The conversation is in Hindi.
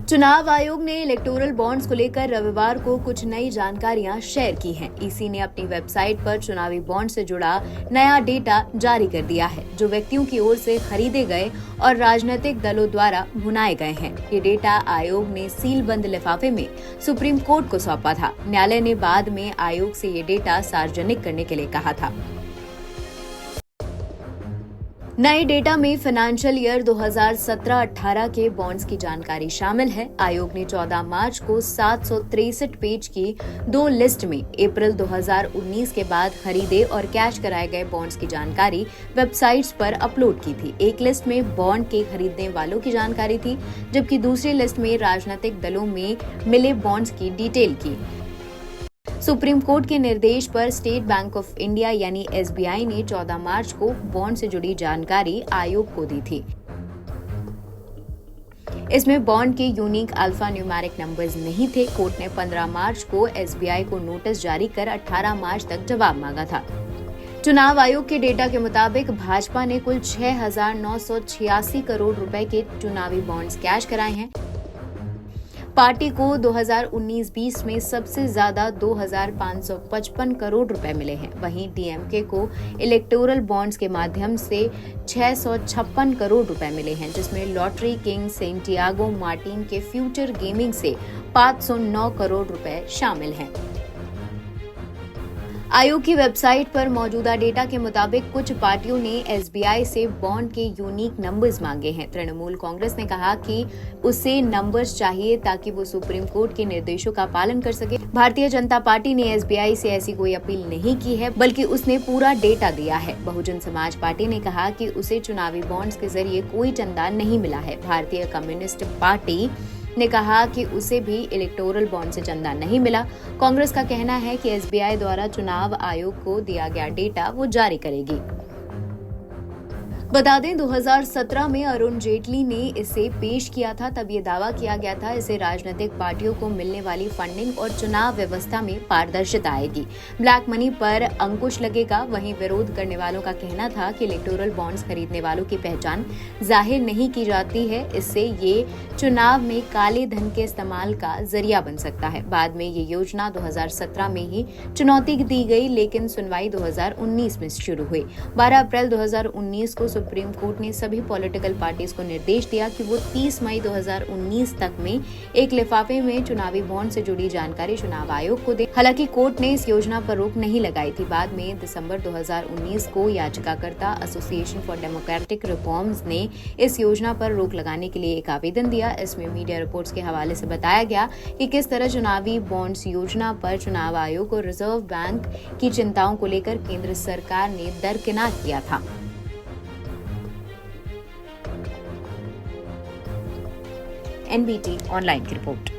चुनाव आयोग ने इलेक्टोरल बॉन्ड्स को लेकर रविवार को कुछ नई जानकारियां शेयर की हैं। ईसी ने अपनी वेबसाइट पर चुनावी बॉन्ड से जुड़ा नया डेटा जारी कर दिया है, जो व्यक्तियों की ओर से खरीदे गए और राजनीतिक दलों द्वारा भुनाए गए हैं। ये डेटा आयोग ने सीलबंद लिफाफे में सुप्रीम कोर्ट को सौंपा था। न्यायालय ने बाद में आयोग से ये डेटा सार्वजनिक करने के लिए कहा था। नए डेटा में फाइनेंशियल ईयर 2017-18 के बॉन्ड्स की जानकारी शामिल है। आयोग ने 14 मार्च को 763 पेज की 2 लिस्ट में अप्रैल 2019 के बाद खरीदे और कैश कराए गए बॉन्ड्स की जानकारी वेबसाइट्स पर अपलोड की थी। एक लिस्ट में बॉन्ड के खरीदने वालों की जानकारी थी, जबकि दूसरी लिस्ट में राजनीतिक दलों में मिले बॉन्ड्स की डिटेल की। सुप्रीम कोर्ट के निर्देश पर स्टेट बैंक ऑफ इंडिया यानी एसबीआई ने 14 मार्च को बॉन्ड से जुड़ी जानकारी आयोग को दी थी। इसमें बॉन्ड के यूनिक अल्फा न्यूमेरिक नंबर्स नहीं थे। कोर्ट ने 15 मार्च को एसबीआई को नोटिस जारी कर 18 मार्च तक जवाब मांगा था। चुनाव आयोग के डेटा के मुताबिक भाजपा ने कुल 6,986 करोड़ रुपए के चुनावी बॉन्ड्स कैश कराए हैं। पार्टी को 2019-20 में सबसे ज्यादा 2,555 करोड़ रुपए मिले हैं। वहीं डीएमके को इलेक्टोरल बॉन्ड्स के माध्यम से 656 करोड़ रुपए मिले हैं, जिसमें लॉटरी किंग सेंटियागो मार्टिन के फ्यूचर गेमिंग से 509 करोड़ रुपए शामिल हैं। आयोग की वेबसाइट पर मौजूदा डेटा के मुताबिक कुछ पार्टियों ने एसबीआई से बॉन्ड के यूनिक नंबर्स मांगे हैं। तृणमूल कांग्रेस ने कहा कि उसे नंबर्स चाहिए ताकि वो सुप्रीम कोर्ट के निर्देशों का पालन कर सके। भारतीय जनता पार्टी ने एसबीआई से ऐसी कोई अपील नहीं की है, बल्कि उसने पूरा डेटा दिया है। बहुजन समाज पार्टी ने कहा कि उसे चुनावी बॉन्ड्स के जरिए कोई चंदा नहीं मिला है। भारतीय कम्युनिस्ट पार्टी ने कहा कि उसे भी इलेक्टोरल बॉन्ड से चंदा नहीं मिला। कांग्रेस का कहना है कि एसबीआई द्वारा चुनाव आयोग को दिया गया डेटा वो जारी करेगी। बता दें 2017 में अरुण जेटली ने इसे पेश किया था। तब ये दावा किया गया था इससे राजनीतिक पार्टियों को मिलने वाली फंडिंग और चुनाव व्यवस्था में पारदर्शिता आएगी, ब्लैक मनी पर अंकुश लगेगा। वहीं विरोध करने वालों का कहना था कि इलेक्टोरल बॉन्ड्स खरीदने वालों की पहचान जाहिर नहीं की जाती है, इससे ये चुनाव में काले धन के इस्तेमाल का जरिया बन सकता है। बाद में ये योजना 2017 में ही चुनौती दी गई, लेकिन सुनवाई 2019 में शुरू हुई। 12 अप्रैल 2019 को सुप्रीम कोर्ट ने सभी पॉलिटिकल पार्टीज को निर्देश दिया कि वो 30 मई 2019 तक में एक लिफाफे में चुनावी बॉन्ड से जुड़ी जानकारी चुनाव आयोग को दे। हालांकि कोर्ट ने इस योजना पर रोक नहीं लगाई थी। बाद में दिसंबर 2019 को याचिकाकर्ता एसोसिएशन फॉर डेमोक्रेटिक रिफॉर्म्स ने इस योजना पर रोक लगाने के लिए एक आवेदन दिया। इसमें मीडिया रिपोर्ट्स के हवाले से बताया गया कि किस तरह चुनावी बॉन्ड्स योजना पर चुनाव आयोग और रिजर्व बैंक की चिंताओं को लेकर केंद्र सरकार ने दरकिनार किया था। एनबीटी ऑनलाइन की रिपोर्ट।